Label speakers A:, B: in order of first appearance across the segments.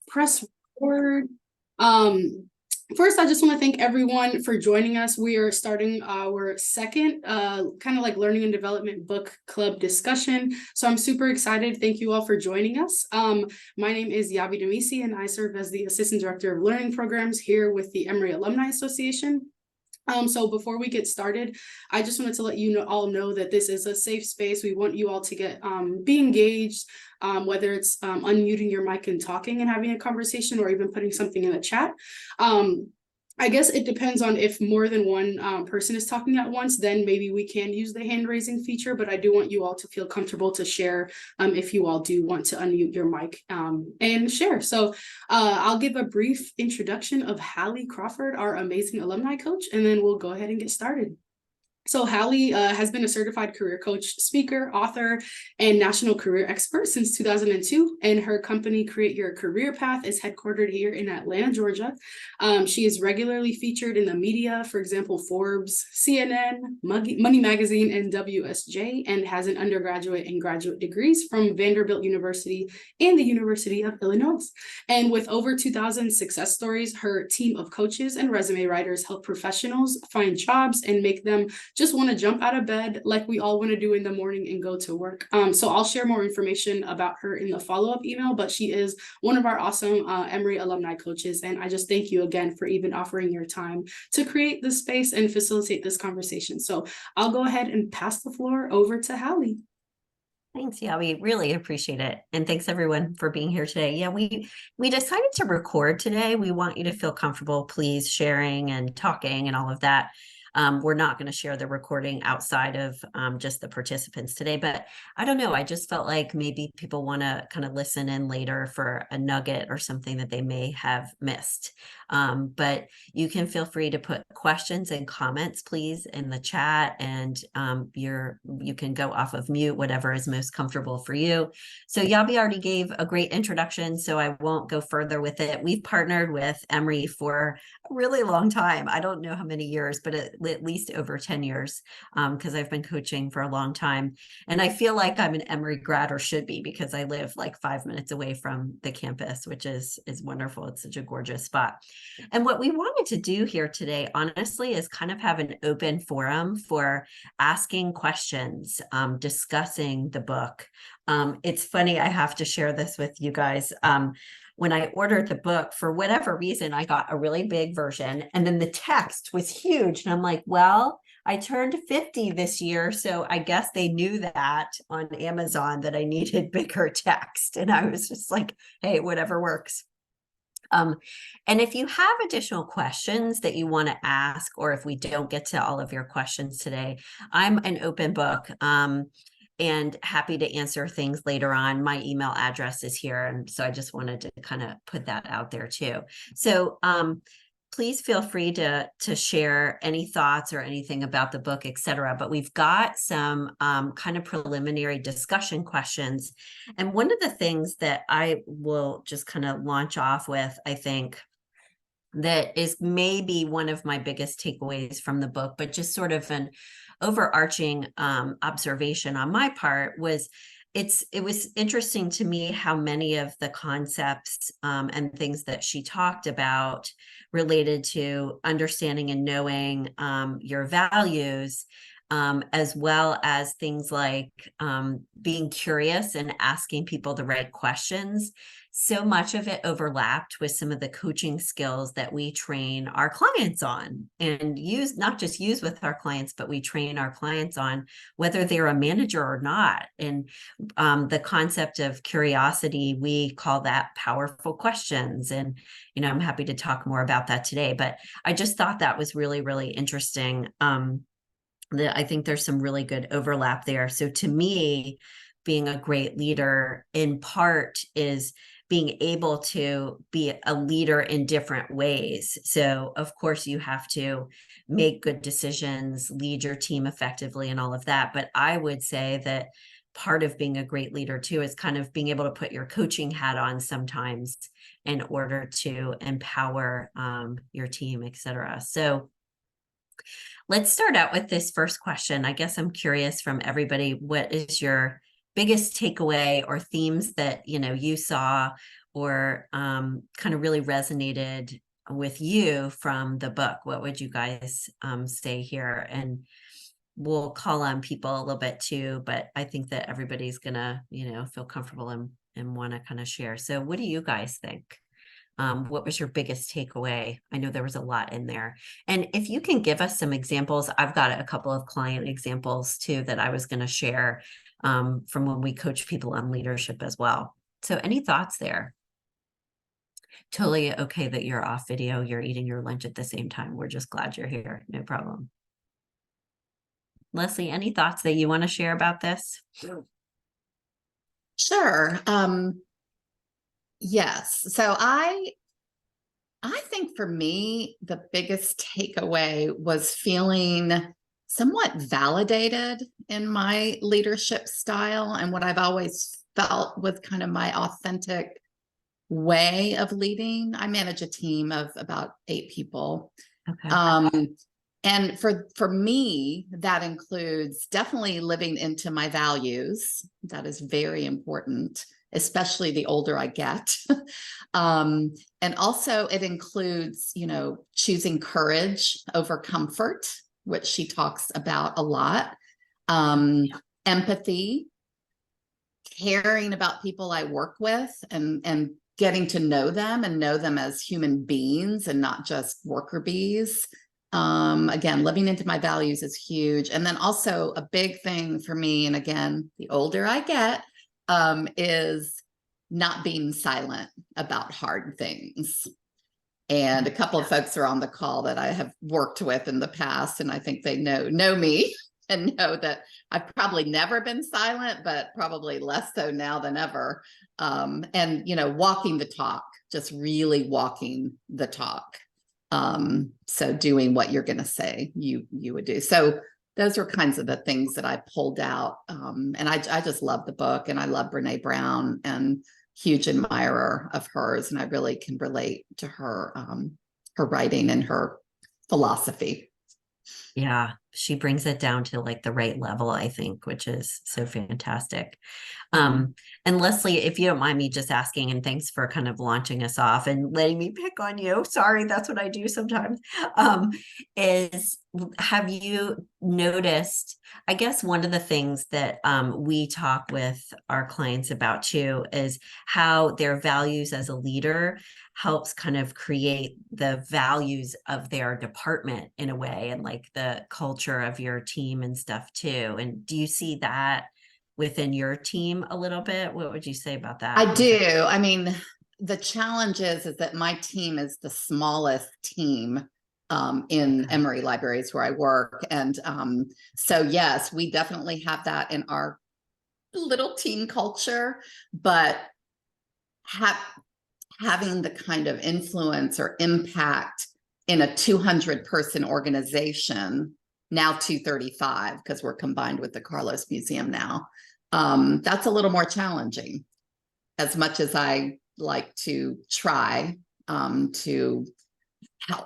A: press record. Um, First, I just want to thank everyone for joining us. We are starting our second kind of like learning and development book club discussion. So I'm super excited. Thank you all for joining us. My name is Yabi Demisi, and I serve as the Assistant Director of Learning Programs here with the Emory Alumni Association. So before we get started, I just wanted to let you all know that this is a safe space. We want you all to be engaged, whether it's unmuting your mic and talking and having a conversation, or even putting something in the chat. I guess it depends on if more than one person is talking at once, then maybe we can use the hand raising feature, but I do want you all to feel comfortable to share if you all do want to unmute your mic and share. So I'll give a brief introduction of Hallie Crawford, our amazing alumni coach, and then we'll go ahead and get started. So Hallie has been a certified career coach, speaker, author, and national career expert since 2002. And her company, Create Your Career Path, is headquartered here in Atlanta, Georgia. She is regularly featured in the media, for example, Forbes, CNN, Money Magazine, and WSJ, and has an undergraduate and graduate degrees from Vanderbilt University and the University of Illinois. And with over 2,000 success stories, her team of coaches and resume writers help professionals find jobs and make them just want to jump out of bed like we all want to do in the morning and go to work. So I'll share more information about her in the follow-up email, but she is one of our awesome Emory alumni coaches. And I just thank you again for even offering your time to create this space and facilitate this conversation. So I'll go ahead and pass the floor over to Hallie.
B: Thanks. Yeah, we really appreciate it. And thanks everyone for being here today. Yeah, we decided to record today. We want you to feel comfortable, please, sharing and talking and all of that. We're not going to share the recording outside of just the participants today, but I don't know. I just felt like maybe people want to kind of listen in later for a nugget or something that they may have missed. But you can feel free to put questions and comments, please, in the chat, and you can go off of mute, whatever is most comfortable for you. So Yabi already gave a great introduction, so I won't go further with it. We've partnered with Emory for a really long time. I don't know how many years, but at least over 10 years, because I've been coaching for a long time. And I feel like I'm an Emory grad, or should be, because I live like 5 minutes away from the campus, which is wonderful. It's such a gorgeous spot. And what we wanted to do here today, honestly, is kind of have an open forum for asking questions, discussing the book. It's funny, I have to share this with you guys. When I ordered the book, for whatever reason, I got a really big version, and then the text was huge. And I'm like, well, I turned 50 this year, so I guess they knew that on Amazon that I needed bigger text. And I was just like, hey, whatever works. And if you have additional questions that you want to ask, or if we don't get to all of your questions today, I'm an open book. And happy to answer things later on. My email address is here. And so I just wanted to kind of put that out there too. So please feel free to share any thoughts or anything about the book, etc. But we've got some kind of preliminary discussion questions. And one of the things that I will just kind of launch off with, I think, that is maybe one of my biggest takeaways from the book, but just sort of an overarching observation on my part, was it was interesting to me how many of the concepts and things that she talked about related to understanding and knowing your values, as well as things like being curious and asking people the right questions. So much of it overlapped with some of the coaching skills that we train our clients on, and not just use with our clients, but we train our clients on, whether they're a manager or not. And the concept of curiosity, we call that powerful questions. And, I'm happy to talk more about that today, but I just thought that was really, really interesting. I think there's some really good overlap there. So to me, being a great leader in part is being able to be a leader in different ways. So of course you have to make good decisions, lead your team effectively and all of that. But I would say that part of being a great leader too is kind of being able to put your coaching hat on sometimes in order to empower your team, etc. So let's start out with this first question. I guess I'm curious from everybody, what is your biggest takeaway or themes that you saw or kind of really resonated with you from the book? What would you guys say here? And we'll call on people a little bit too, but I think that everybody's gonna, feel comfortable and want to kind of share. So what do you guys think? What was your biggest takeaway? I know there was a lot in there. And if you can give us some examples, I've got a couple of client examples too that I was going to share from when we coach people on leadership as well. So any thoughts there? Totally okay that you're off video, you're eating your lunch at the same time. We're just glad you're here. No problem. Leslie, any thoughts that you want to share about this?
C: Sure. Yes. So I think for me, the biggest takeaway was feeling somewhat validated in my leadership style and what I've always felt with kind of my authentic way of leading. I manage a team of about 8 people.
B: Okay.
C: And for me, that includes definitely living into my values. That is very important, especially the older I get. And also it includes, choosing courage over comfort, which she talks about a lot. Empathy, caring about people I work with and getting to know them and know them as human beings and not just worker bees. Again, living into my values is huge. And then also a big thing for me, and again, the older I get, is not being silent about hard things. And a couple of folks are on the call that I have worked with in the past, and I think they know me and know that I've probably never been silent, but probably less so now than ever. And, walking the talk, just really walking the talk. So doing what you're going to say you would do. So those are kinds of the things that I pulled out. And I just love the book, and I love Brené Brown and huge admirer of hers. And I really can relate to her, her writing and her philosophy.
B: Yeah, she brings it down to like the right level, I think, which is so fantastic. And Leslie, if you don't mind me just asking, and thanks for kind of launching us off and letting me pick on you. Sorry, that's what I do sometimes. Is have you noticed, I guess one of the things that we talk with our clients about too is how their values as a leader helps kind of create the values of their department in a way, and like the culture of your team and stuff too. And do you see that within your team a little bit? What would you say about that?
C: I do. I mean, the challenge is that my team is the smallest team in Emory libraries where I work. And so, yes, we definitely have that in our little team culture, but having the kind of influence or impact in a 200-person organization, now 235, because we're combined with the Carlos Museum now, that's a little more challenging, as much as I like to try to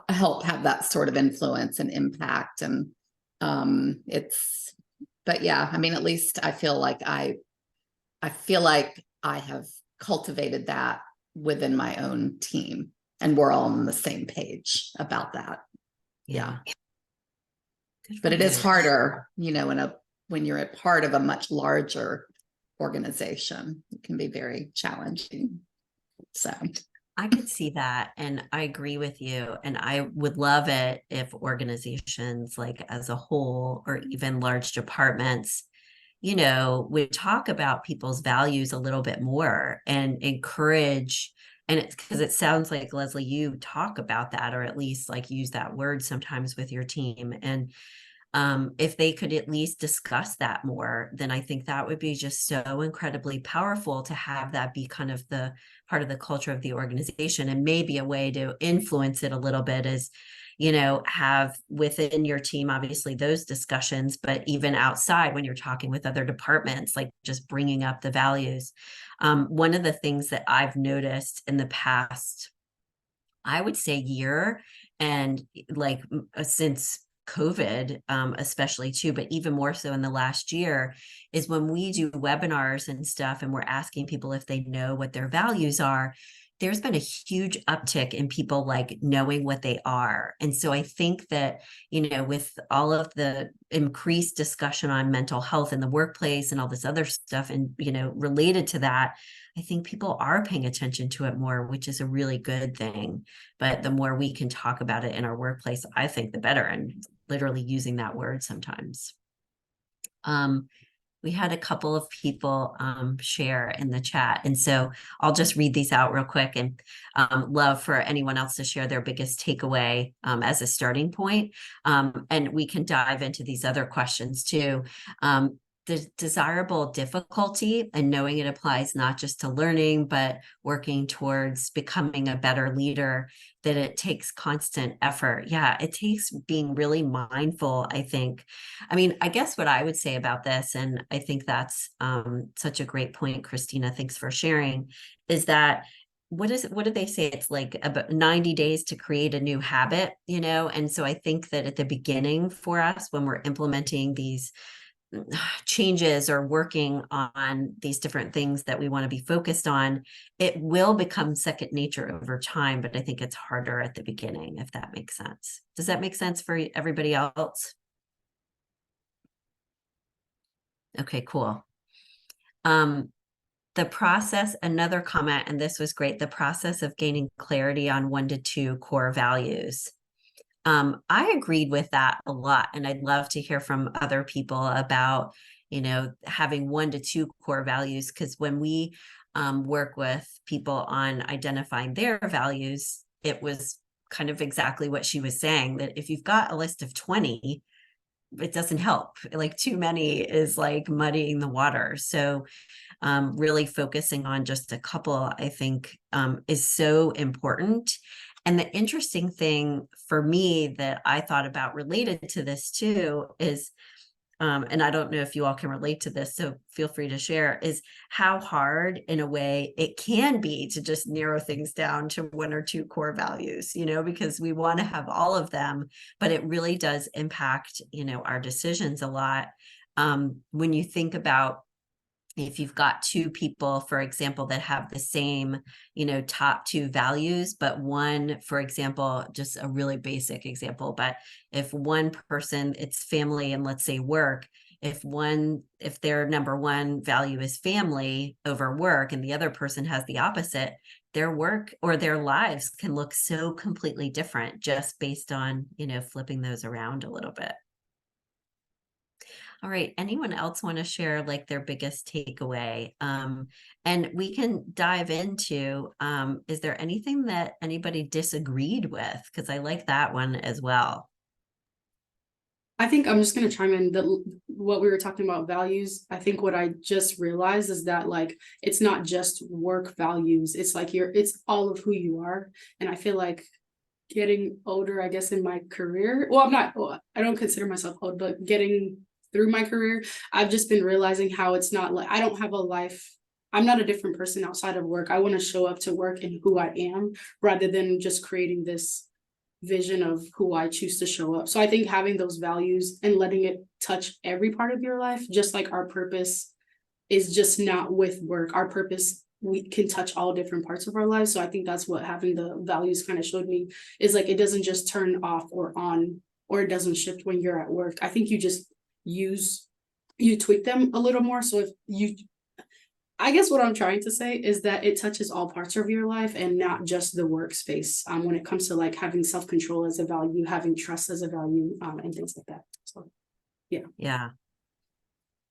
C: help have that sort of influence and impact. And but yeah, I mean, at least I feel like I have cultivated that within my own team, and we're all on the same page about that. Yeah. But it is harder, when you're a part of a much larger organization, it can be very challenging. So
B: I could see that, and I agree with you. And I would love it if organizations, like as a whole, or even large departments, would talk about people's values a little bit more and encourage. And it's because it sounds like, Leslie, you talk about that, or at least like use that word sometimes with your team. And if they could at least discuss that more, then I think that would be just so incredibly powerful to have that be kind of the part of the culture of the organization. And maybe a way to influence it a little bit is, have within your team, obviously those discussions, but even outside when you're talking with other departments, like just bringing up the values. One of the things that I've noticed in the past, I would say year, and like since COVID, especially too, but even more so in the last year, is when we do webinars and stuff and we're asking people if they know what their values are, there's been a huge uptick in people like knowing what they are. And so I think that, with all of the increased discussion on mental health in the workplace and all this other stuff and, related to that, I think people are paying attention to it more, which is a really good thing. But the more we can talk about it in our workplace, I think the better. And literally using that word sometimes. We had a couple of people share in the chat. And so I'll just read these out real quick and love for anyone else to share their biggest takeaway as a starting point. And we can dive into these other questions too. The desirable difficulty and knowing it applies not just to learning, but working towards becoming a better leader, that it takes constant effort. Yeah, it takes being really mindful, I think. I mean, I guess what I would say about this, and I think that's such a great point, Christina, thanks for sharing, is that what did they say? It's like about 90 days to create a new habit, And so I think that at the beginning for us, when we're implementing these changes or working on these different things that we want to be focused on, it will become second nature over time. But I think it's harder at the beginning, if that makes sense. Does that make sense for everybody else? Okay, cool. The process, another comment, and this was great, the process of gaining clarity on 1 to 2 core values. I agreed with that a lot, and I'd love to hear from other people about, having 1 to 2 core values, because when we work with people on identifying their values, it was kind of exactly what she was saying, that if you've got a list of 20, it doesn't help. Like too many is like muddying the water. So really focusing on just a couple, I think, is so important. And the interesting thing for me that I thought about related to this too is, and I don't know if you all can relate to this, so feel free to share, is how hard in a way it can be to just narrow things down to 1 or 2 core values, because we want to have all of them, but it really does impact, our decisions a lot. When you think about, if you've got 2 people, for example, that have the same, top 2 values, but one, for example, just a really basic example, but if one person, it's family and let's say work, if their number 1 value is family over work and the other person has the opposite, their work or their lives can look so completely different just based on, flipping those around a little bit. All right. Anyone else want to share like their biggest takeaway? And we can dive into, is there anything that anybody disagreed with? Because I like that one as well.
A: I think I'm just going to chime in that what we were talking about values. I think what I just realized is that like, it's not just work values. It's like it's all of who you are. And I feel like getting older, I guess, in my career, I don't consider myself old, but getting through my career, I've just been realizing how it's not like I don't have a life. I'm not a different person outside of work. I want to show up to work and who I am rather than just creating this vision of who I choose to show up. So I think having those values and letting it touch every part of your life, just like our purpose is just not with work. Our purpose, we can touch all different parts of our lives. So I think that's what having the values kind of showed me, is like it doesn't just turn off or on, or it doesn't shift when you're at work. I think you just you tweak them a little more. So I guess what I'm trying to say is that it touches all parts of your life and not just the workspace. When it comes to like having self-control as a value, having trust as a value, and things like that. So yeah.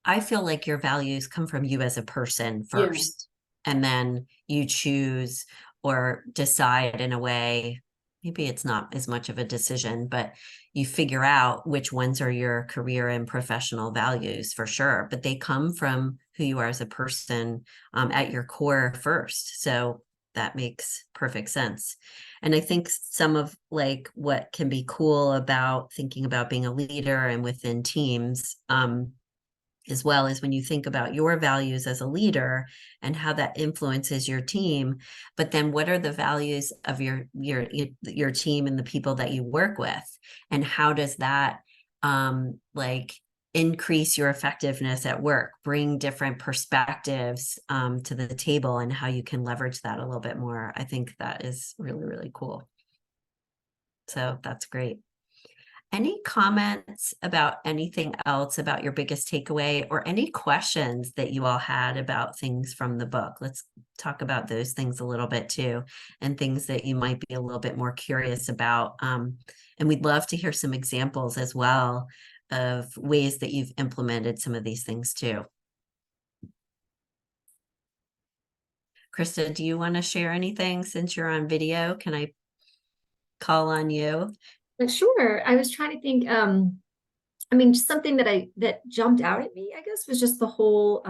B: I feel like your values come from you as a person first, and then you choose or decide in a way. Maybe it's not as much of a decision, but you figure out which ones are your career and professional values for sure. But they come from who you are as a person at your core first. So that makes perfect sense. And I think some of like what can be cool about thinking about being a leader and within teams, as well as when you think about your values as a leader and how that influences your team, but then what are the values of your team and the people that you work with, and how does that like increase your effectiveness at work, bring different perspectives to the table, and how you can leverage that a little bit more. I think that is really, really cool. So that's great. Any comments about anything else about your biggest takeaway, or any questions that you all had about things from the book? Let's talk about those things a little bit too, and things that you might be a little bit more curious about. And we'd love to hear some examples as well of ways that you've implemented some of these things too. Krista, do you want to share anything since you're on video? Can I call on you?
D: Sure. I was trying to think, I mean, just something that jumped out at me, I guess, was just the whole,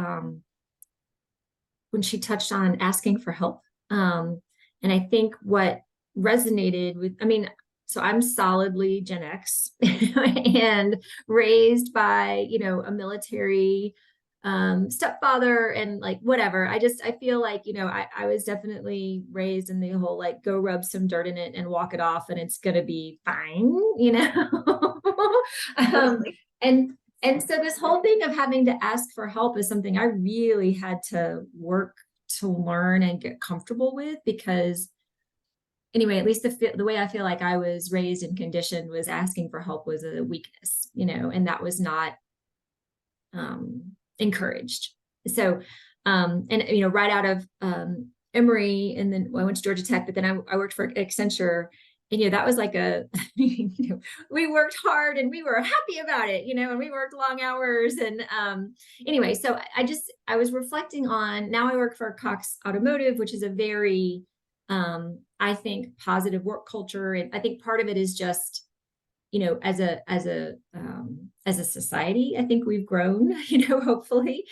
D: when she touched on asking for help. And I think what resonated with, I mean, so I'm solidly Gen X and raised by, you know, a military stepfather and like whatever. I feel like, you know, I was definitely raised in the whole like go rub some dirt in it and walk it off and it's gonna be fine, you know. um, and so this whole thing of having to ask for help is something I really had to work to learn and get comfortable with, because anyway, at least the way I feel like I was raised and conditioned was asking for help was a weakness, you know, and that was not encouraged. So, and you know, right out of Emory, and then I went to Georgia Tech, but then I worked for Accenture, and you know, that was like a, you know, we worked hard and we were happy about it, you know, and we worked long hours. And anyway, so I was reflecting on, now I work for Cox Automotive, which is a very, I think, positive work culture. And I think part of it is just, you know, as a society, I think we've grown, you know, hopefully.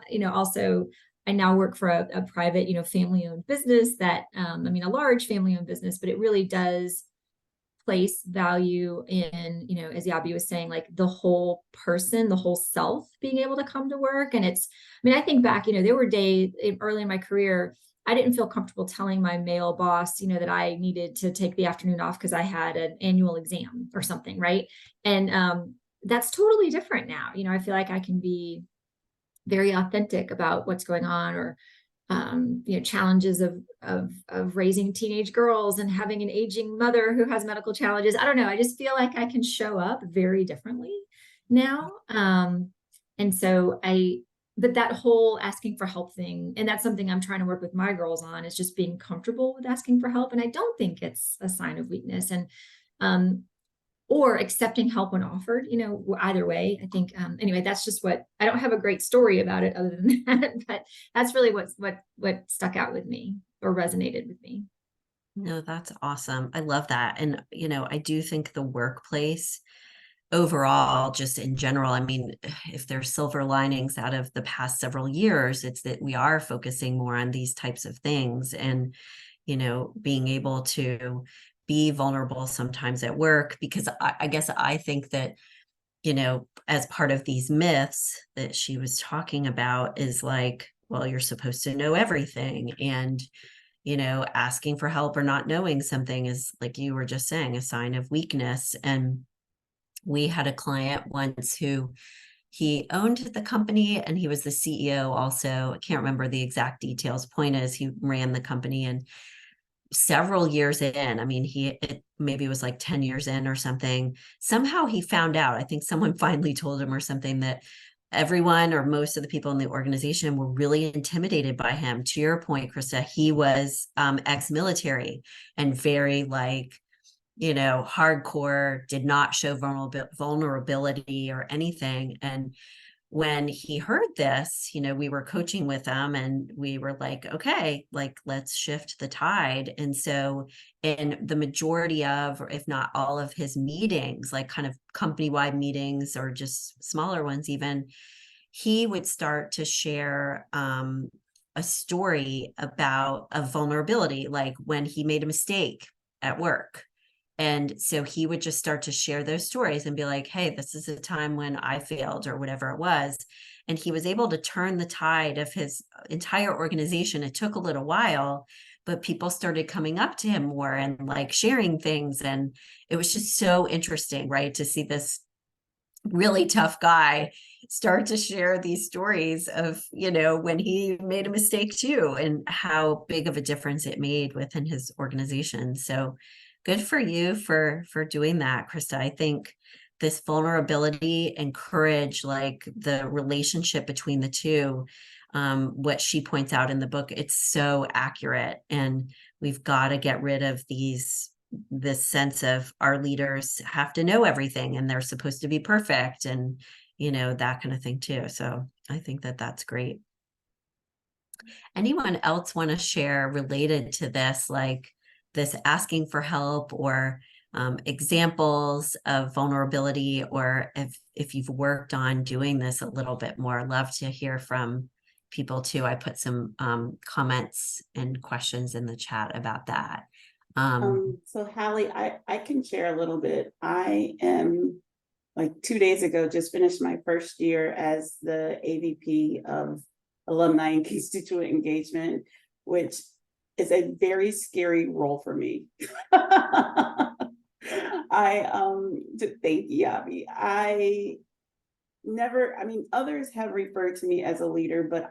D: You know, also I now work for a private, you know, family-owned business that, I mean, a large family-owned business, but it really does place value in, you know, as Yabi was saying, like the whole person, the whole self being able to come to work. And it's, I mean, I think back, you know, there were days early in my career, I didn't feel comfortable telling my male boss, you know, that I needed to take the afternoon off because I had an annual exam or something, right? And that's totally different now. You know, I feel like I can be very authentic about what's going on, or you know, challenges of raising teenage girls and having an aging mother who has medical challenges. I don't know. I just feel like I can show up very differently now. And so but that whole asking for help thing, and that's something I'm trying to work with my girls on, is just being comfortable with asking for help. And I don't think it's a sign of weakness, and or accepting help when offered, you know, either way. I think anyway, that's just what, I don't have a great story about it other than that, but that's really what stuck out with me or resonated with me.
B: No, that's awesome. I love that. And, you know, I do think the workplace overall, just in general, I mean, if there's silver linings out of the past several years, it's that we are focusing more on these types of things, and, you know, being able to be vulnerable sometimes at work, because I guess I think that, you know, as part of these myths that she was talking about is like, well, you're supposed to know everything. And, you know, asking for help or not knowing something is, like you were just saying, a sign of weakness. And we had a client once who, he owned the company and he was the CEO also. I can't remember the exact details. Point is, he ran the company, and several years in, I mean, it maybe was like 10 years in or something, somehow he found out, I think someone finally told him or something, that everyone or most of the people in the organization were really intimidated by him. To your point, Krista, he was ex-military and very like, you know, hardcore, did not show vulnerability or anything. And when he heard this, you know, we were coaching with him and we were like, okay, like, let's shift the tide. And so in the majority of, or if not all of his meetings, like kind of company-wide meetings or just smaller ones even, he would start to share a story about a vulnerability, like when he made a mistake at work. And so he would just start to share those stories and be like, hey, this is a time when I failed or whatever it was. And he was able to turn the tide of his entire organization. It took a little while, but people started coming up to him more and like sharing things. And it was just so interesting, right? To see this really tough guy start to share these stories of, you know, when he made a mistake too, and how big of a difference it made within his organization. So good for you for doing that, Krista. I think this vulnerability and courage, like the relationship between the two, what she points out in the book, it's so accurate. And we've got to get rid of this sense of our leaders have to know everything and they're supposed to be perfect, and you know, that kind of thing too. So I think that that's great. Anyone else want to share related to this, like this asking for help, or examples of vulnerability, or if you've worked on doing this a little bit more? Love to hear from people too. I put some comments and questions in the chat about that.
E: So Hallie, I can share a little bit. I am, like 2 days ago, just finished my first year as the AVP of Alumni and Constituent Engagement, which is a very scary role for me. Thank you, Abby. I mean, others have referred to me as a leader, but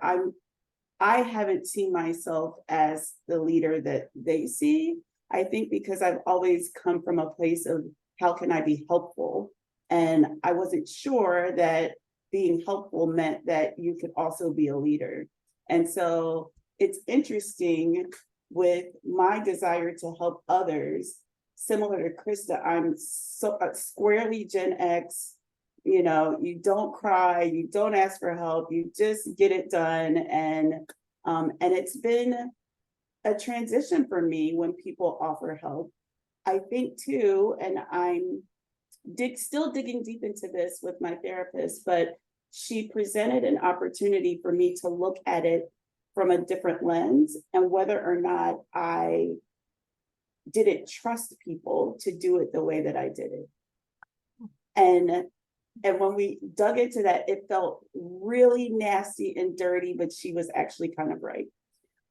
E: I haven't seen myself as the leader that they see. I think because I've always come from a place of how can I be helpful? And I wasn't sure that being helpful meant that you could also be a leader. And so it's interesting with my desire to help others, similar to Krista, I'm so squarely Gen X. You know, you don't cry, you don't ask for help, you just get it done. And it's been a transition for me when people offer help. I think too, and I'm still digging deep into this with my therapist, but she presented an opportunity for me to look at it from a different lens, and whether or not I didn't trust people to do it the way that I did it. And when we dug into that, it felt really nasty and dirty, but she was actually kind of right.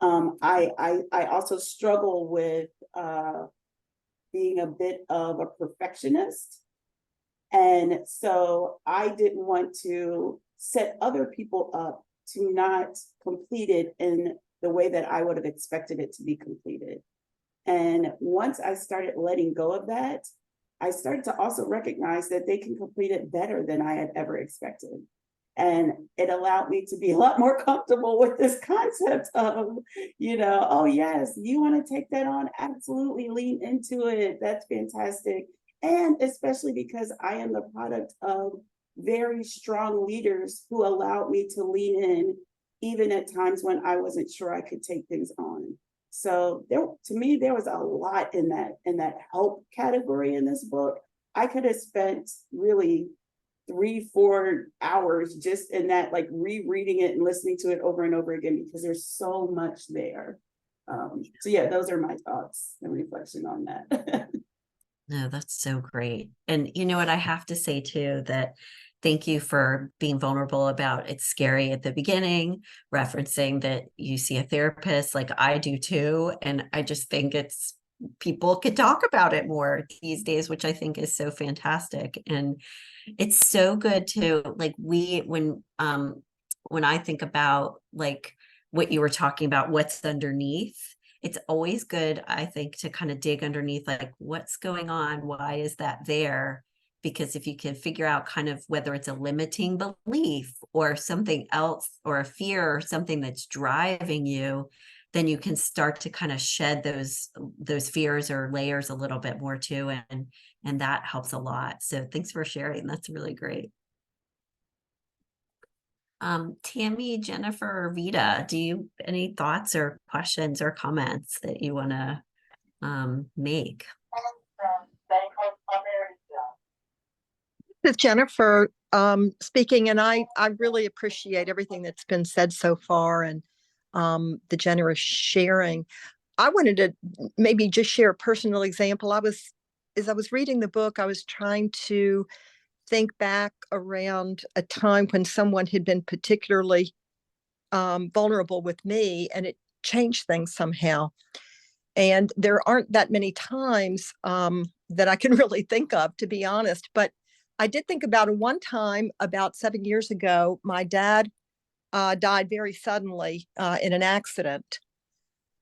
E: I also struggle with being a bit of a perfectionist. And so I didn't want to set other people up to not complete it in the way that I would have expected it to be completed. And once I started letting go of that, I started to also recognize that they can complete it better than I had ever expected. And it allowed me to be a lot more comfortable with this concept of, you know, oh yes, you want to take that on? Absolutely, lean into it. That's fantastic. And especially because I am the product of very strong leaders who allowed me to lean in, even at times when I wasn't sure I could take things on. So to me, there was a lot in that help category in this book. I could have spent really 3-4 hours just in that, like rereading it and listening to it over and over again, because there's so much there. So yeah, those are my thoughts and reflection on that.
B: No, that's so great. And you know what, I have to say too, that thank you for being vulnerable about it's scary at the beginning, referencing that you see a therapist, like I do too. And I just think people could talk about it more these days, which I think is so fantastic. And it's so good to, like, when I think about like what you were talking about, what's underneath, it's always good, I think, to kind of dig underneath, like what's going on, why is that there? Because if you can figure out kind of whether it's a limiting belief or something else, or a fear or something that's driving you, then you can start to kind of shed those fears or layers a little bit more too. And that helps a lot. So thanks for sharing. That's really great. Tammy, Jennifer, or Vita, any thoughts or questions or comments that you want to make?
F: This is Jennifer speaking, and I really appreciate everything that's been said so far, and the generous sharing. I wanted to maybe just share a personal example. As I was reading the book, I was trying to think back around a time when someone had been particularly vulnerable with me, and it changed things somehow. And there aren't that many times that I can really think of, to be honest, but I did think about it one time about 7 years ago. My dad died very suddenly in an accident.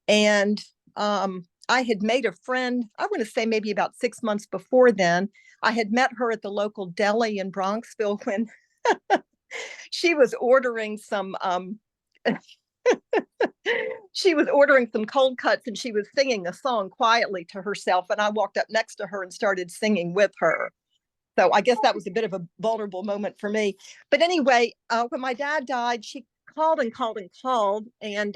F: And I had made a friend, I want to say maybe about 6 months before then. I had met her at the local deli in Bronxville when she was ordering some she was ordering some cold cuts, and she was singing a song quietly to herself, and I walked up next to her and started singing with her. So I guess that was a bit of a vulnerable moment for me. But anyway, when my dad died, she called and called and called, and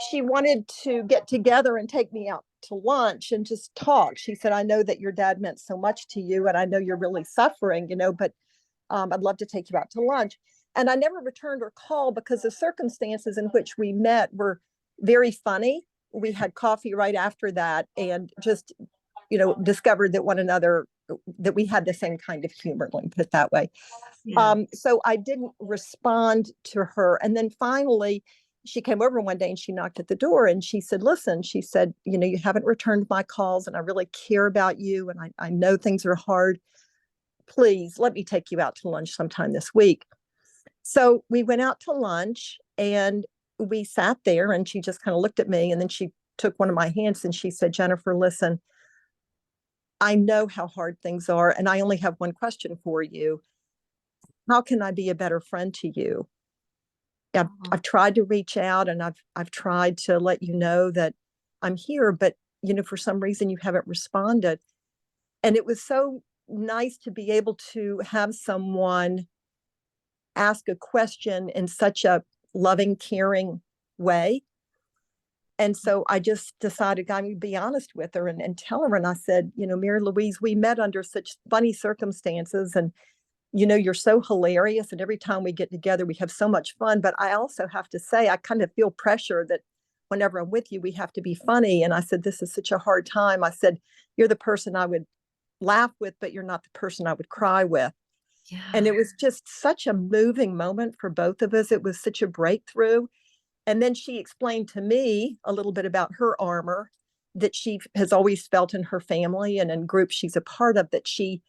F: she wanted to get together and take me out to lunch and just talk. She said, I know that your dad meant so much to you, and I know you're really suffering, but I'd love to take you out to lunch. And I never returned her call because the circumstances in which we met were very funny. We had coffee right after that and just, discovered that we had the same kind of humor, let me put it that way.
B: Yeah.
F: So I didn't respond to her. And then finally, she came over one day and she knocked at the door and she said, listen, she said, you haven't returned my calls and I really care about you. And I know things are hard. Please let me take you out to lunch sometime this week. So we went out to lunch and we sat there and she just kind of looked at me and then she took one of my hands and she said, Jennifer, listen, I know how hard things are. And I only have one question for you. How can I be a better friend to you? I've tried to reach out and I've tried to let you know that I'm here, but for some reason you haven't responded. And it was so nice to be able to have someone ask a question in such a loving, caring way. And so I just decided I would be honest with her and tell her. And I said, Mary Louise, we met under such funny circumstances. And, you're so hilarious. And every time we get together, we have so much fun. But I also have to say, I kind of feel pressure that whenever I'm with you, we have to be funny. And I said, this is such a hard time. I said, you're the person I would laugh with, but you're not the person I would cry with.
B: Yeah.
F: And it was just such a moving moment for both of us. It was such a breakthrough. And then she explained to me a little bit about her armor that she has always felt in her family and in groups she's a part of, that she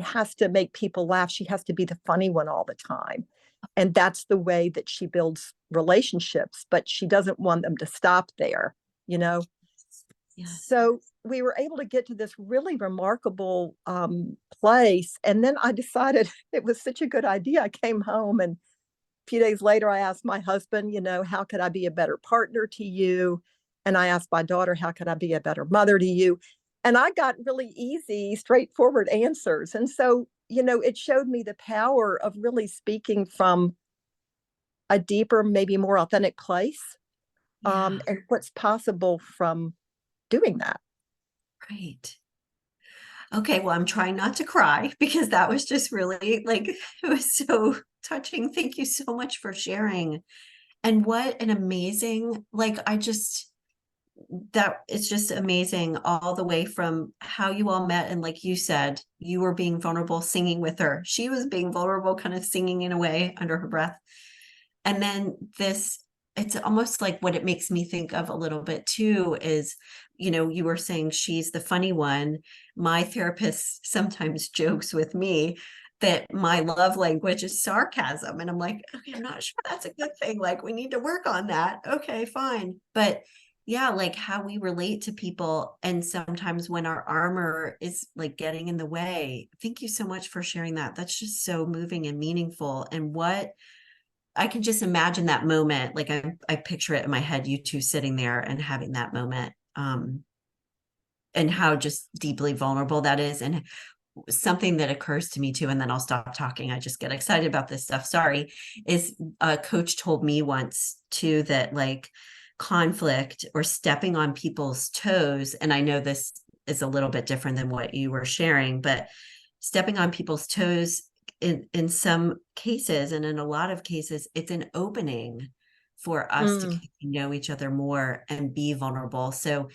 F: has to make people laugh. She has to be the funny one all the time. And that's the way that she builds relationships, but she doesn't want them to stop there,
B: Yeah.
F: So we were able to get to this really remarkable place. And then I decided it was such a good idea. I came home and a few days later, I asked my husband, how could I be a better partner to you? And I asked my daughter, how could I be a better mother to you? And I got really easy, straightforward answers. And so, it showed me the power of really speaking from a deeper, maybe more authentic place, and what's possible from doing that.
B: Right. Okay, well, I'm trying not to cry because that was just really it was so touching. Thank you so much for sharing. And what an amazing, that it's just amazing all the way from how you all met. And like you said, you were being vulnerable, singing with her. She was being vulnerable, kind of singing in a way under her breath. And then it's almost like what it makes me think of a little bit too is, you were saying she's the funny one. My therapist sometimes jokes with me that my love language is sarcasm. And I'm like, okay, I'm not sure that's a good thing. Like, we need to work on that. Okay, fine. But yeah, like how we relate to people. And sometimes when our armor is like getting in the way. Thank you so much for sharing that. That's just so moving and meaningful. And what I can just imagine that moment. Like I picture it in my head, you two sitting there and having that moment. And how just deeply vulnerable that is. And something that occurs to me too, and then I'll stop talking. I just get excited about this stuff. Sorry, is a coach told me once too that like conflict or stepping on people's toes, and I know this is a little bit different than what you were sharing, but stepping on people's toes in some cases, and in a lot of cases, it's an opening for us to know each other more and be vulnerable. So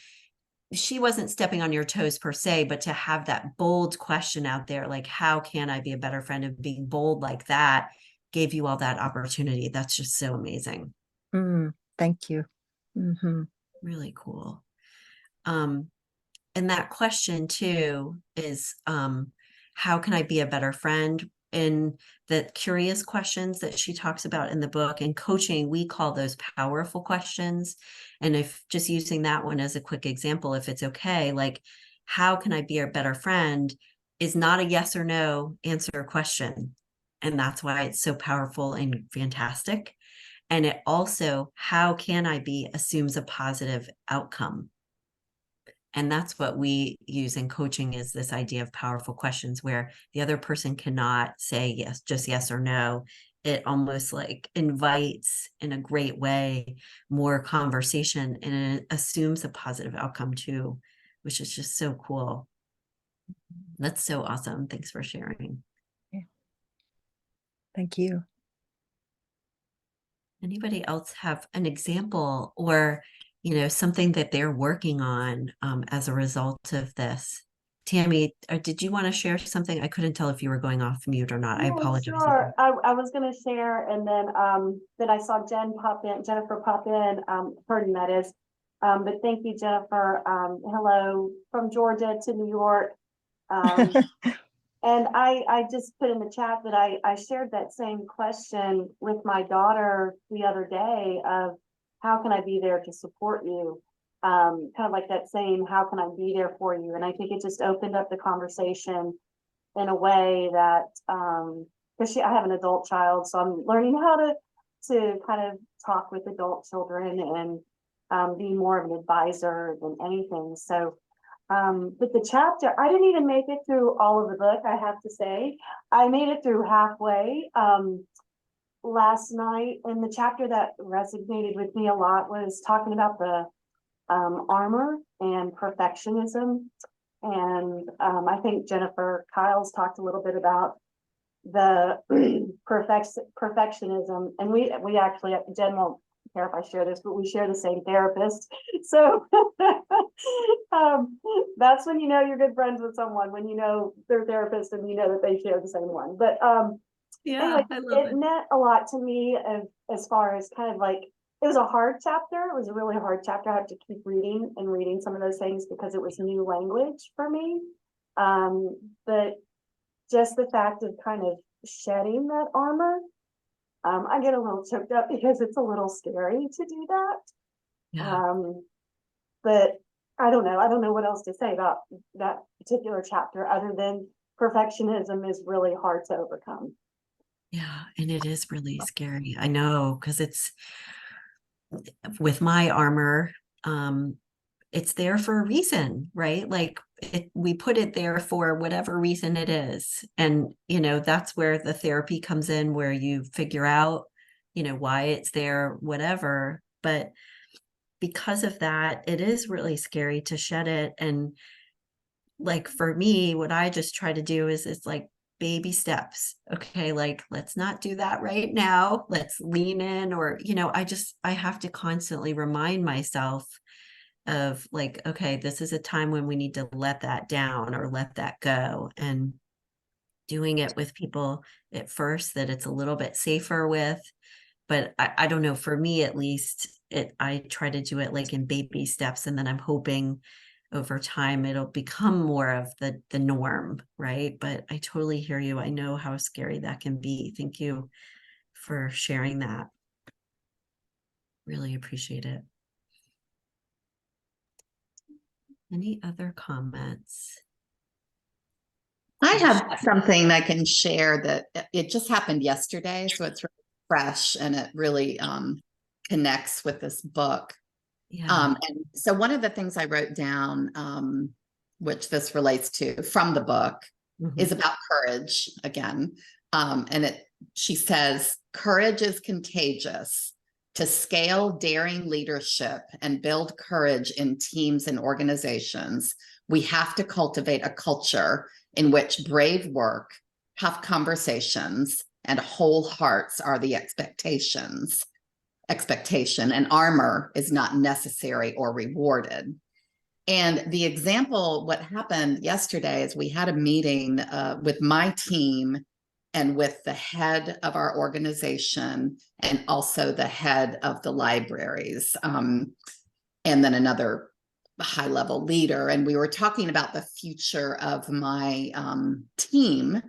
B: she wasn't stepping on your toes per se, but to have that bold question out there, like, how can I be a better friend? And being bold like that gave you all that opportunity. That's just so amazing.
F: Thank you.
B: Really cool. And that question too is, how can I be a better friend? In the curious questions that she talks about in the book. In coaching, we call those powerful questions. And if just using that one as a quick example, if it's okay, like, how can I be a better friend is not a yes or no answer question. And that's why it's so powerful and fantastic. And it also, how can I be, assumes a positive outcome. And that's what we use in coaching, is this idea of powerful questions where the other person cannot say yes, just yes or no. It almost like invites in a great way more conversation, and it assumes a positive outcome too, which is just so cool. That's so awesome. Thanks for sharing.
F: Thank you.
B: Anybody else have an example or, something that they're working on as a result of this? Tammy, did you want to share something? I couldn't tell if you were going off mute or not. I
G: Yeah,
B: apologize.
G: sure. I was gonna share, and then I saw Jennifer pop in, pardon that is. But thank you, Jennifer. Hello from Georgia to New York. And I just put in the chat that I shared that same question with my daughter the other day of how can I be there to support you? Kind of like that same, how can I be there for you? And I think it just opened up the conversation in a way that, because I have an adult child, so I'm learning how to kind of talk with adult children and be more of an advisor than anything. So, but the chapter, I didn't even make it through all of the book, I have to say. I made it through halfway last night, and the chapter that resonated with me a lot was talking about the armor and perfectionism. And I think Jennifer Kyles talked a little bit about the perfectionism, and we actually, Jen won't care if I share this, but we share the same therapist. So that's when you know you're good friends with someone, when you know their therapist and you know that they share the same one. But
B: Yeah,
G: anyway,
B: I love
G: it meant a lot to me as far as kind of like, it was a hard chapter. It was a really hard chapter. I have to keep reading and reading some of those things because it was new language for me. But just the fact of kind of shedding that armor, I get a little choked up because it's a little scary to do that.
B: Yeah.
G: But I don't know what else to say about that particular chapter other than perfectionism is really hard to overcome.
B: Yeah, and it is really scary. I know, because it's with my armor, it's there for a reason, right? Like we put it there for whatever reason it is. And, that's where the therapy comes in, where you figure out, why it's there, whatever. But because of that, it is really scary to shed it. And like for me, what I just try to do is it's like baby steps. Okay, like let's not do that right now. Let's lean in, or I have to constantly remind myself of like, okay, this is a time when we need to let that down or let that go. And doing it with people at first that it's a little bit safer with. But I don't know, for me at least, I try to do it like in baby steps, and then I'm hoping over time it'll become more of the norm, right? But I totally hear you. I know how scary that can be. Thank you for sharing that. Really appreciate it. Any other comments?
C: I have something I can share that it just happened yesterday, so it's really fresh and it really connects with this book.
B: Yeah.
C: And so one of the things I wrote down, which this relates to from the book, is about courage again. And she says, courage is contagious. To scale daring leadership and build courage in teams and organizations, we have to cultivate a culture in which brave work, tough conversations, and whole hearts are the expectation, and armor is not necessary or rewarded. And the example, what happened yesterday is we had a meeting with my team and with the head of our organization and also the head of the libraries, and then another high level leader, and we were talking about the future of my team,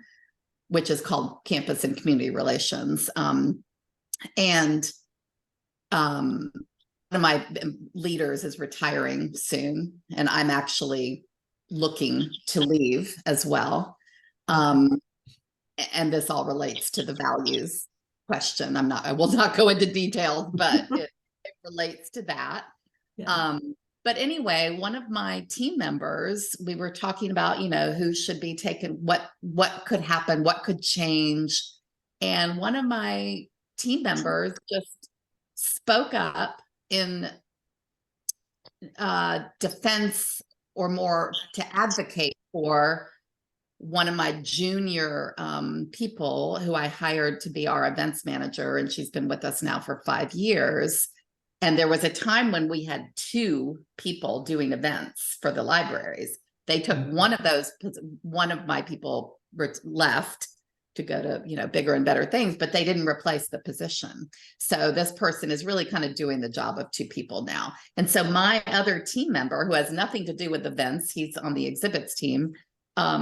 C: which is called Campus and Community Relations. And one of my leaders is retiring soon, and I'm actually looking to leave as well. And this all relates to the values question. I will not go into details, but it relates to that.
B: Yeah.
C: But anyway, one of my team members, we were talking about, who should be taken, what could happen, what could change. And one of my team members just spoke up in defense, or more to advocate for one of my junior people who I hired to be our events manager, and she's been with us now for 5 years. And there was a time when we had 2 people doing events for the libraries. They took one of my people left to go to, bigger and better things, but they didn't replace the position. So this person is really kind of doing the job of 2 people now. And so my other team member, who has nothing to do with events, he's on the exhibits team,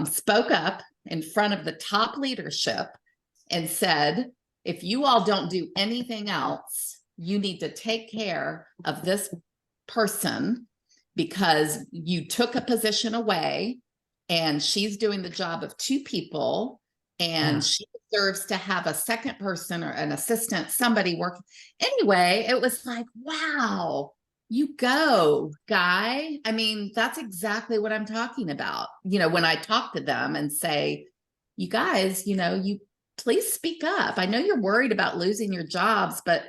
C: spoke up in front of the top leadership and said, if you all don't do anything else, you need to take care of this person, because you took a position away and she's doing the job of 2 people, and she deserves to have a second person or an assistant, somebody working. Anyway, it was like, wow, you go, guy. I mean, that's exactly what I'm talking about. When I talk to them and say, you guys, you please speak up. I know you're worried about losing your jobs, but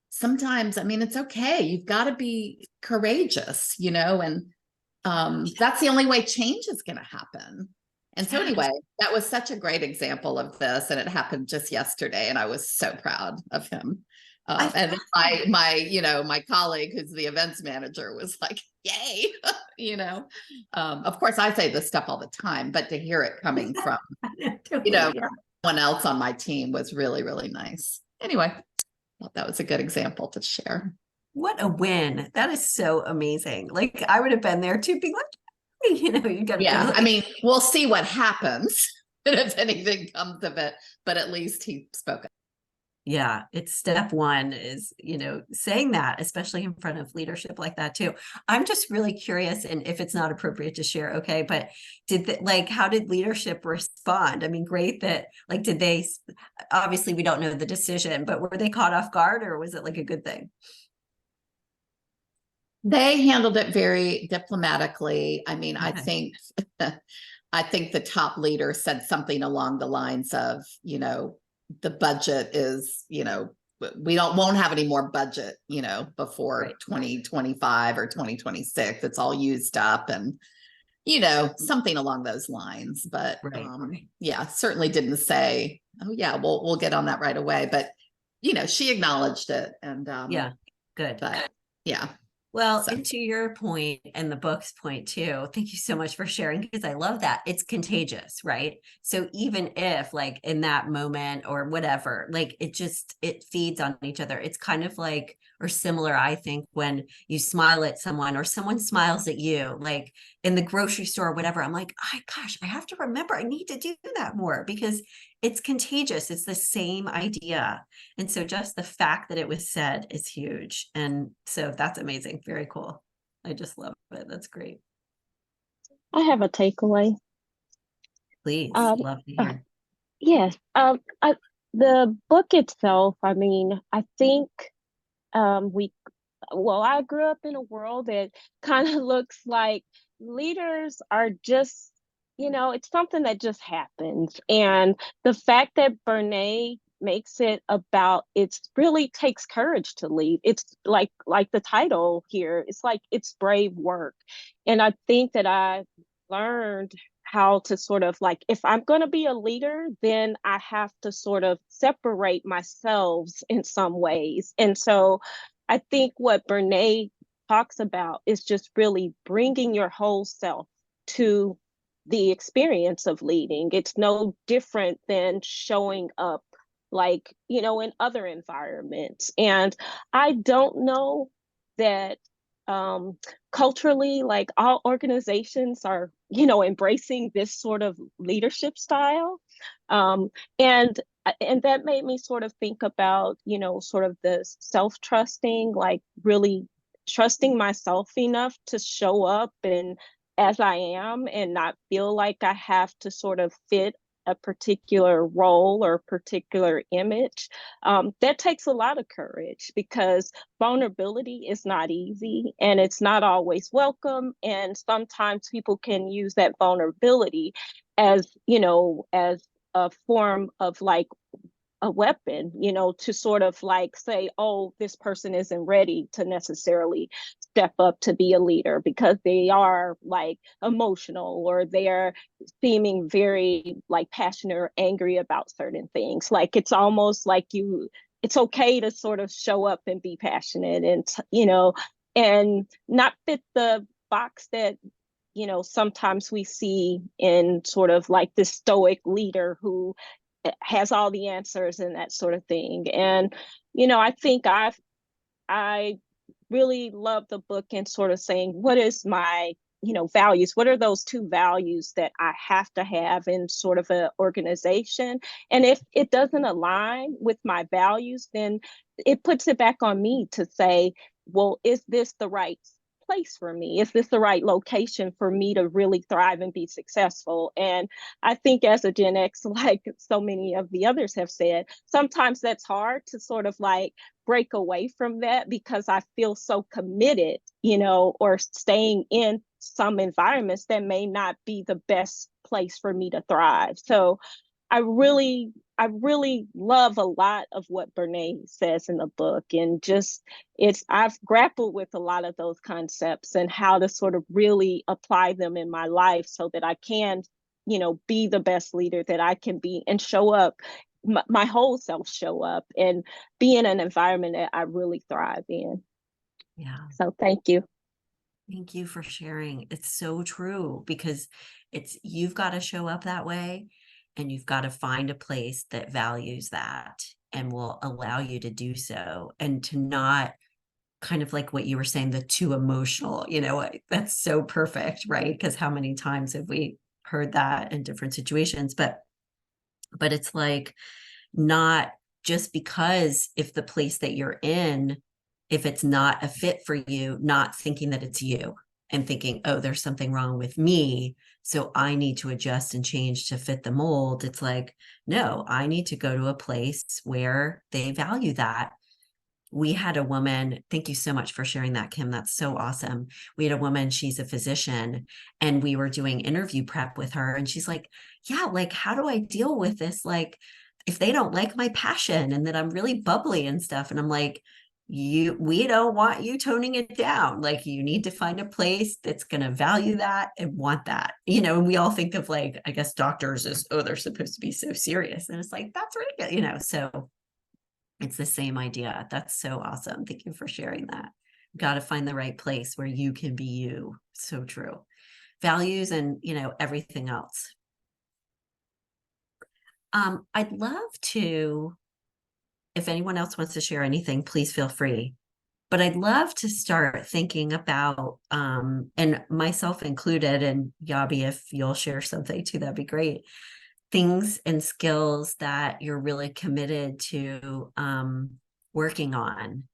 C: sometimes, it's okay. You've got to be courageous, and that's the only way change is going to happen. And so anyway, that was such a great example of this, and it happened just yesterday, and I was so proud of him. And my colleague, who's the events manager, was like, yay, of course I say this stuff all the time, but to hear it coming from, someone else on my team was really, really nice. Anyway, I thought that was a good example to share.
B: What a win. That is so amazing. Like, I would have been there too, being like, you got to.
C: Yeah. We'll see what happens and if anything comes of it, but at least he spoke up.
B: Yeah, it's step one is, saying that, especially in front of leadership like that too. I'm just really curious, and if it's not appropriate to share, okay, but how did leadership respond? Great that, did they, obviously we don't know the decision, but were they caught off guard, or was it like a good thing?
C: They handled it very diplomatically. Okay. I think the top leader said something along the lines of, the budget is, we won't have any more budget, before 2025 or 2026. It's all used up, and, something along those lines. But certainly didn't say, oh yeah, we'll get on that right away. But, she acknowledged it, and
B: good.
C: But yeah.
B: Well, and to your point and the book's point too, thank you so much for sharing, because I love that. It's contagious, right? So even if in that moment or whatever, it feeds on each other. It's kind of or similar, I think, when you smile at someone or someone smiles at you, in the grocery store or whatever, I'm like, gosh, I have to remember, I need to do that more, because it's contagious. It's the same idea. And so just the fact that it was said is huge. And so that's amazing. Very cool. I just love it. That's great.
H: I have a takeaway.
B: Please, love to hear.
H: Yes. The book itself, I think I grew up in a world that kind of looks like leaders are just, it's something that just happens. And the fact that Brené makes it about, it really takes courage to lead. It's like the title here, it's brave work. And I think that I learned how to sort of if I'm going to be a leader, then I have to sort of separate myself in some ways. And so I think what Brené talks about is just really bringing your whole self to the experience of leading. It's no different than showing up in other environments. And I don't know that culturally, like all organizations are, embracing this sort of leadership style. Um, and and that made me sort of think about, sort of the self-trusting, like really trusting myself enough to show up and as I am and not feel like I have to sort of fit a particular role or particular image. That takes a lot of courage because vulnerability is not easy and it's not always welcome. And sometimes people can use that vulnerability as, as a form of like a weapon, to sort of like say, oh, this person isn't ready to necessarily step up to be a leader because they are like emotional or they're seeming very like passionate or angry about certain things. Like it's almost like it's okay to sort of show up and be passionate and, and not fit the box that sometimes we see in sort of like this stoic leader who has all the answers and that sort of thing. And, I think I really love the book and sort of saying, what is my, values? What are those two values that I have to have in sort of an organization? And if it doesn't align with my values, then it puts it back on me to say, well, is this the right place for me? Is this the right location for me to really thrive and be successful? And I think as a Gen X, like so many of the others have said, sometimes that's hard to sort of like break away from that because I feel so committed, or staying in some environments that may not be the best place for me to thrive. So I really love a lot of what Brené says in the book, and just I've grappled with a lot of those concepts and how to sort of really apply them in my life so that I can, be the best leader that I can be and show up, my whole self show up and be in an environment that I really thrive in.
B: Yeah.
H: So thank you.
B: Thank you for sharing. It's so true because you've got to show up that way and you've got to find a place that values that and will allow you to do so and to not kind of like what you were saying, the too emotional, that's so perfect, right? Because how many times have we heard that in different situations? But it's like not just because if the place that you're in, if it's not a fit for you, not thinking that it's you and thinking, oh, there's something wrong with me, so I need to adjust and change to fit the mold. It's like, no, I need to go to a place where they value that. We had a woman, thank you so much for sharing that, Kim. That's so awesome. We had a woman, she's a physician, and we were doing interview prep with her. And she's like, yeah, like, how do I deal with this? Like, if they don't like my passion and that I'm really bubbly and stuff. And I'm like, we don't want you toning it down. Like, you need to find a place that's going to value that and want that, and we all think of like, I guess doctors as, oh, they're supposed to be so serious. And it's like, that's ridiculous, so it's the same idea. That's so awesome. Thank you for sharing that. Got to find the right place where you can be you. So true. Values and, everything else. I'd love to, if anyone else wants to share anything, please feel free. But I'd love to start thinking about, and myself included, and Yabi, if you'll share something too, that'd be great. Things and skills that you're really committed to working on.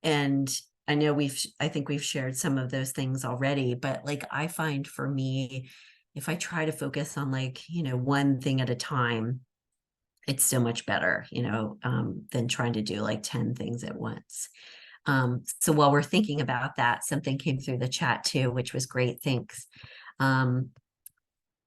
B: And I know I think we've shared some of those things already, but like I find for me, if I try to focus on like, one thing at a time, it's so much better, than trying to do like 10 things at once. So while we're thinking about that, something came through the chat too, which was great. Thanks.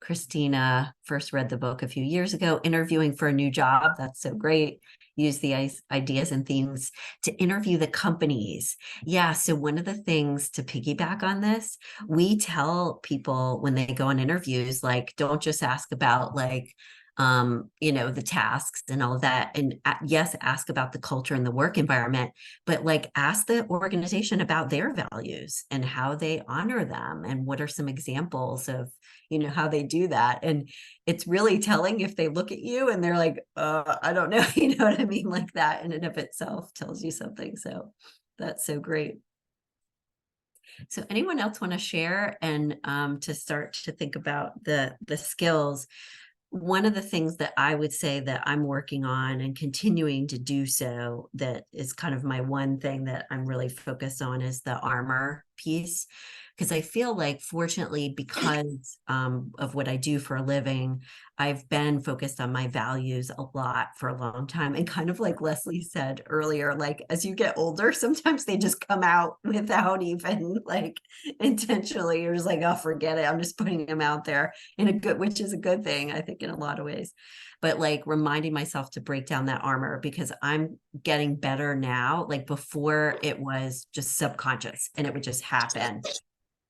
B: Christina first read the book a few years ago, interviewing for a new job. That's so great. Use the ideas and themes to interview the companies. Yeah. So one of the things to piggyback on this, we tell people when they go on interviews, like, don't just ask about like, the tasks and all of that. And yes, ask about the culture and the work environment, but like ask the organization about their values and how they honor them. And what are some examples of, how they do that. And it's really telling if they look at you and they're like, I don't know, you know what I mean? Like that in and of itself tells you something. So that's so great. So anyone else want to share and to start to think about the skills? One of the things that I would say that I'm working on and continuing to do so, that is kind of my one thing that I'm really focused on, is the armor piece. Because I feel like, fortunately, because of what I do for a living, I've been focused on my values a lot for a long time. And kind of like Leslie said earlier, like as you get older, sometimes they just come out without even like intentionally. You're just like, oh, forget it. I'm just putting them out there in a good, which is a good thing, I think, in a lot of ways. But like reminding myself to break down that armor, because I'm getting better now. Like before, it was just subconscious and it would just happen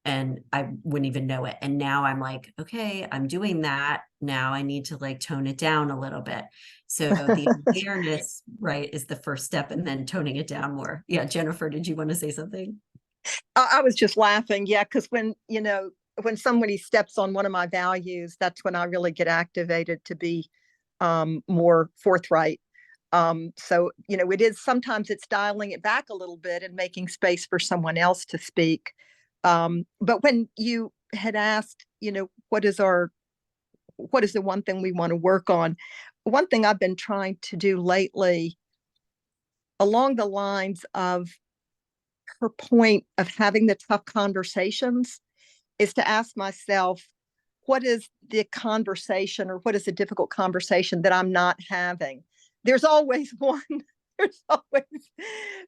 B: and I wouldn't even know it. And now I'm like, okay, I'm doing that. Now I need to like tone it down a little bit. So the awareness, right, is the first step, and then toning it down more. Yeah. Jennifer, did you want to say something?
F: I was just laughing. Yeah. Because when somebody steps on one of my values, that's when I really get activated to be more forthright. So, it is, sometimes it's dialing it back a little bit and making space for someone else to speak. But when you had asked, what is the one thing we want to work on? One thing I've been trying to do lately, along the lines of her point of having the tough conversations, is to ask myself, what is the conversation, or what is a difficult conversation that I'm not having? There's always one.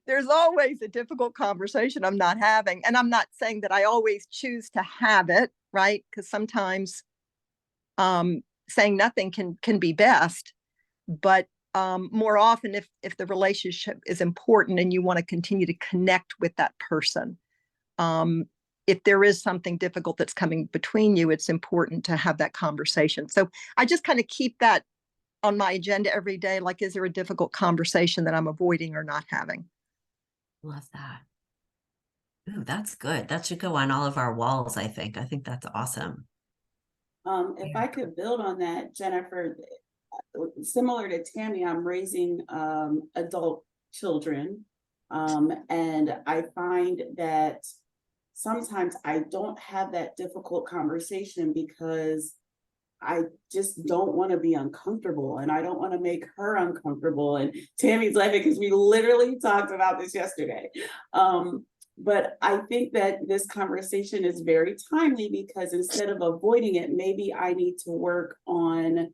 F: There's always a difficult conversation I'm not having. And I'm not saying that I always choose to have it, right? Because sometimes saying nothing can be best. But more often, if the relationship is important and you want to continue to connect with that person, if there is something difficult that's coming between you, it's important to have that conversation. So I just kind of keep that on my agenda every day. Like, is there a difficult conversation that I'm avoiding or not having?
B: Love that. Ooh, that's good. That should go on all of our walls, I think. I think that's awesome.
E: If I could build on that, Jennifer, similar to Tammy, I'm raising adult children. And I find that sometimes I don't have that difficult conversation because I just don't want to be uncomfortable, and I don't want to make her uncomfortable. And Tammy's laughing because we literally talked about this yesterday. But I think that this conversation is very timely, because instead of avoiding it, maybe I need to work on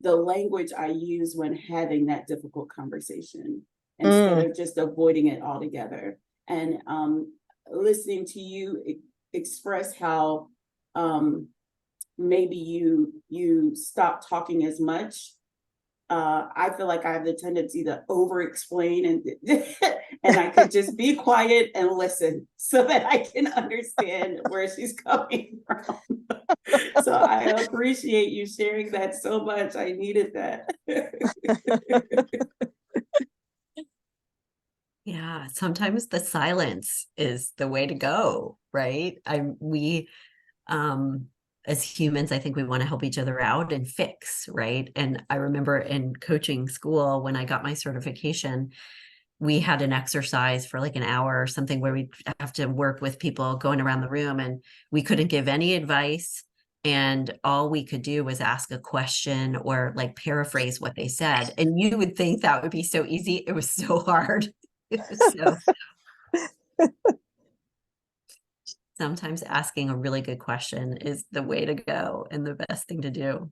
E: the language I use when having that difficult conversation, instead of just avoiding it altogether. And listening to you express how maybe you stop talking as much. I feel like I have the tendency to over explain, and and I could just be quiet and listen so that I can understand where she's coming from. So I appreciate you sharing that so much. I needed that.
B: Yeah, sometimes the silence is the way to go, right? We as humans, I think we want to help each other out and fix, right? And I remember in coaching school, when I got my certification, we had an exercise for like an hour or something where we'd have to work with people going around the room, and we couldn't give any advice. And all we could do was ask a question or like paraphrase what they said. And you would think that would be so easy. It was so hard. So sometimes asking a really good question is the way to go and the best thing to do.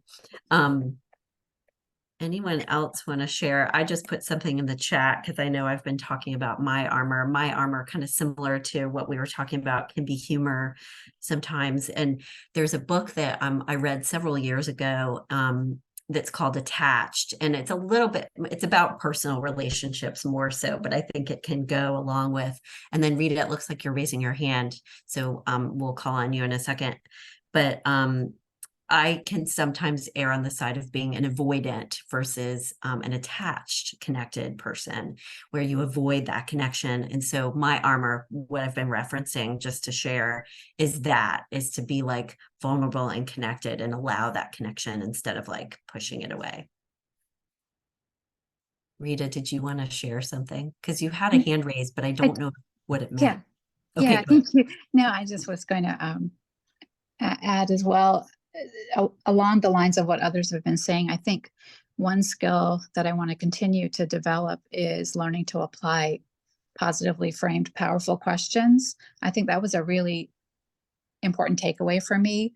B: Anyone else want to share? I just put something in the chat because I know I've been talking about my armor. My armor, kind of similar to what we were talking about, can be humor sometimes. And there's a book that I read several years ago that's called Attached. And it's it's about personal relationships more so, but I think it can go along with, and then Rita, it looks like you're raising your hand. So we'll call on you in a second. But I can sometimes err on the side of being an avoidant versus an attached, connected person, where you avoid that connection. And so my armor, what I've been referencing just to share, is to be like vulnerable and connected and allow that connection instead of like pushing it away. Rita, did you want to share something? Because you had a hand raised, but I don't know what it meant.
D: Yeah.
B: Okay,
I: Yeah,
B: go ahead.
I: thank you. No, I just was going to add as well, along the lines of what others have been saying. I think one skill that I want to continue to develop is learning to apply positively framed, powerful questions. I think that was a really important takeaway for me,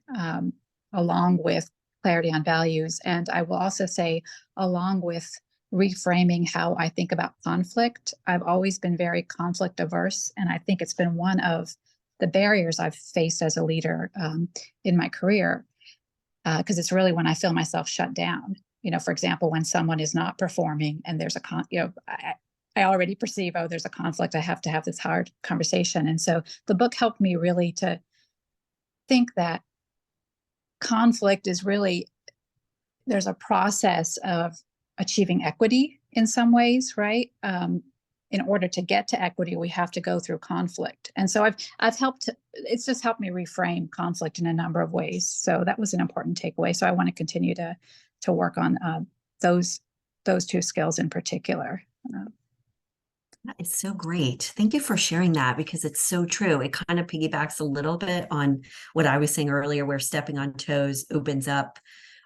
I: along with clarity on values. And I will also say, along with reframing how I think about conflict, I've always been very conflict averse. And I think it's been one of the barriers I've faced as a leader in my career, because it's really when I feel myself shut down. You know, for example, when someone is not performing and there's I already perceive, oh, there's a conflict. I have to have this hard conversation. And so the book helped me really to think that conflict is really, there's a process of achieving equity in some ways, right? In order to get to equity, we have to go through conflict. And so it's just helped me reframe conflict in a number of ways. So that was an important takeaway. So I want to continue to work on those two skills in particular.
B: That is so great. Thank you for sharing that, because it's so true. It kind of piggybacks a little bit on what I was saying earlier, where stepping on toes opens up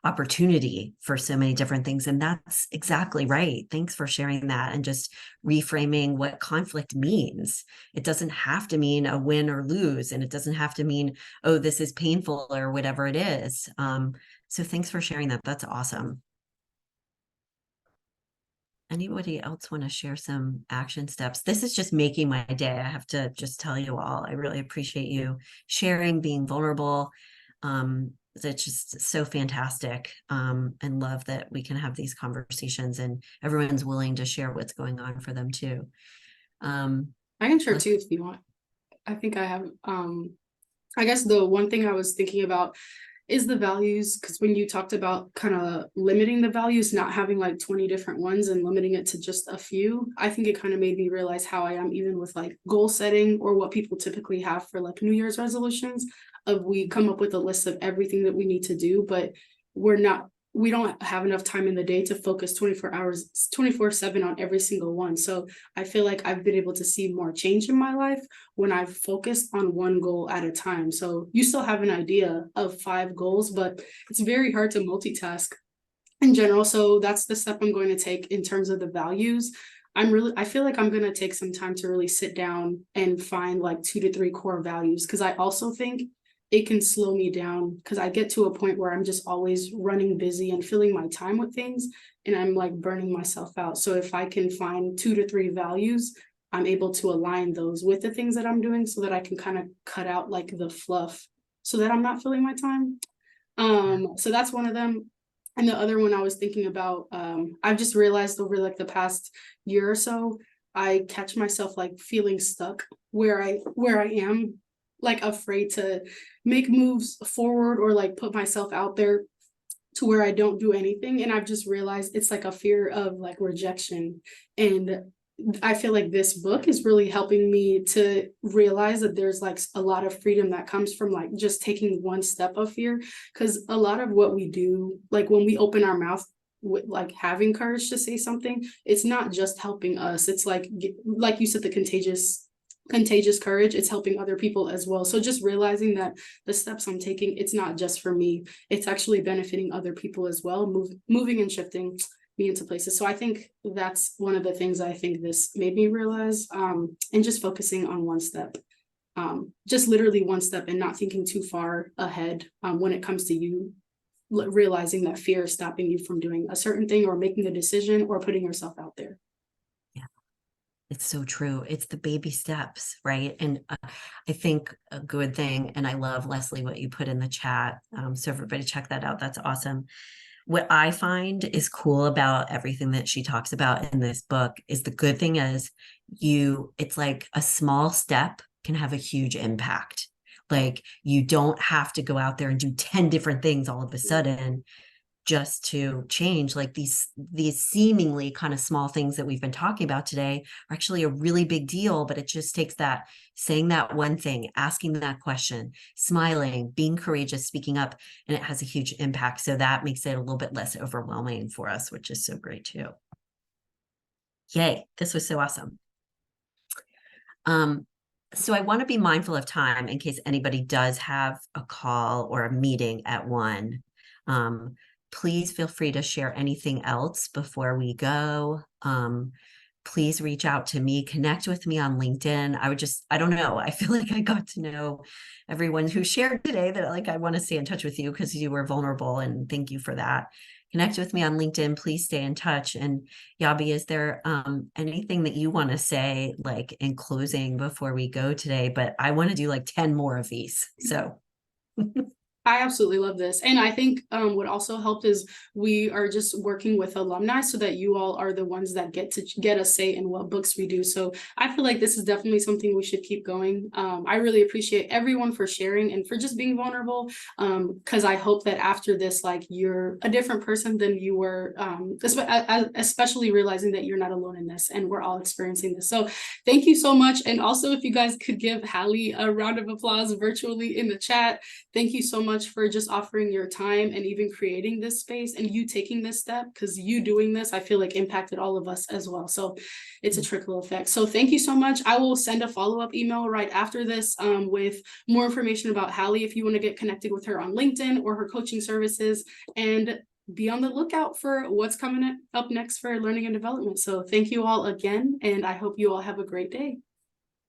B: opportunity for so many different things. And that's exactly right. Thanks for sharing that and just reframing what conflict means. It doesn't have to mean a win or lose, and it doesn't have to mean, oh, this is painful or whatever it is. So thanks for sharing that. That's awesome. Anybody else want to share some action steps? This is just making my day. I have to just tell you all, I really appreciate you sharing, being vulnerable. It's just so fantastic, and love that we can have these conversations and everyone's willing to share what's going on for them too.
A: I can share too if you want. I think I have, I guess the one thing I was thinking about is the values, because when you talked about kind of limiting the values, not having like 20 different ones and limiting it to just a few, I think it kind of made me realize how I am even with like goal setting, or what people typically have for like New Year's resolutions. Of we come up with a list of everything that we need to do, but we don't have enough time in the day to focus 24/7 on every single one. So I feel like I've been able to see more change in my life when I've focused on one goal at a time. So you still have an idea of 5 goals, but it's very hard to multitask in general. So that's the step I'm going to take in terms of the values. I feel like I'm going to take some time to really sit down and find like 2 to 3 core values, because I also think it can slow me down, because I get to a point where I'm just always running busy and filling my time with things, and I'm like burning myself out. So if I can find 2 to 3 values, I'm able to align those with the things that I'm doing, so that I can kind of cut out like the fluff so that I'm not filling my time. So that's one of them. And the other one I was thinking about, I've just realized over like the past year or so, I catch myself like feeling stuck where I am, like afraid to make moves forward or like put myself out there to where I don't do anything. And I've just realized it's like a fear of like rejection. And I feel like this book is really helping me to realize that there's like a lot of freedom that comes from like just taking one step of fear. Because a lot of what we do, like when we open our mouth with like having courage to say something, it's not just helping us. It's like you said, the contagious courage, it's helping other people as well. So just realizing that the steps I'm taking, it's not just for me, it's actually benefiting other people as well, moving and shifting me into places. So I think that's one of the things I think this made me realize, and just focusing on one step, just literally one step, and not thinking too far ahead when it comes to you realizing that fear is stopping you from doing a certain thing or making a decision or putting yourself out there.
B: It's so true. It's the baby steps, right? And I think a good thing, and I love, Leslie, what you put in the chat. So everybody check that out. That's awesome. What I find is cool about everything that she talks about in this book is the good thing is it's like a small step can have a huge impact. Like you don't have to go out there and do 10 different things all of a sudden just to change. Like these seemingly kind of small things that we've been talking about today are actually a really big deal, but it just takes that saying that one thing, asking that question, smiling, being courageous, speaking up, and it has a huge impact. So that makes it a little bit less overwhelming for us, which is so great too. Yay, this was so awesome. So I want to be mindful of time in case anybody does have a call or a meeting at 1. Please feel free to share anything else before we go. Please reach out to me, connect with me on LinkedIn. I don't know. I feel like I got to know everyone who shared today that like I want to stay in touch with you because you were vulnerable, and thank you for that. Connect with me on LinkedIn. Please stay in touch. And Yabi, is there anything that you want to say like in closing before we go today? But I want to do like 10 more of these. So
A: I absolutely love this. And I think what also helped is we are just working with alumni so that you all are the ones that get a say in what books we do. So I feel like this is definitely something we should keep going. I really appreciate everyone for sharing and for just being vulnerable, because I hope that after this, like you're a different person than you were, especially realizing that you're not alone in this and we're all experiencing this. So thank you so much. And also if you guys could give Hallie a round of applause virtually in the chat. Thank you so much for just offering your time and even creating this space and you taking this step, because you doing this, I feel like impacted all of us as well. So it's a trickle effect. So thank you so much. I will send a follow-up email right after this with more information about Hallie if you want to get connected with her on LinkedIn or her coaching services, and be on the lookout for what's coming up next for learning and development. So thank you all again, and I hope you all have a great day.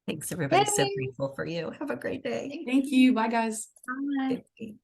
B: thanks, everybody. So
D: Yay.
B: grateful for you. Have a great day.
A: Thank you. Bye, guys.
D: Bye.
B: Okay.